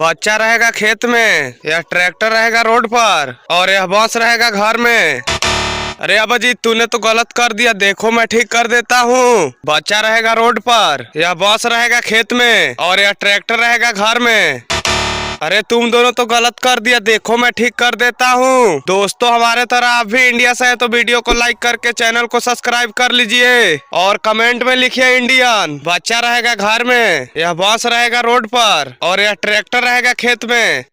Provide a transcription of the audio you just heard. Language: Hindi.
बच्चा रहेगा खेत में, यह ट्रैक्टर रहेगा रोड पर और यह बस रहेगा घर में। अरे अब्बा जी, तूने तो गलत कर दिया, देखो मैं ठीक कर देता हूँ। बच्चा रहेगा रोड पर, यह बस रहेगा खेत में और यह ट्रैक्टर रहेगा घर में। अरे तुम दोनों तो गलत कर दिया, देखो मैं ठीक कर देता हूँ। दोस्तों, हमारे तरह आप भी इंडिया से है तो वीडियो को लाइक करके चैनल को सब्सक्राइब कर लीजिए और कमेंट में लिखिए इंडियन। बच्चा रहेगा घर में, यह बस रहेगा रोड पर और यह ट्रैक्टर रहेगा खेत में।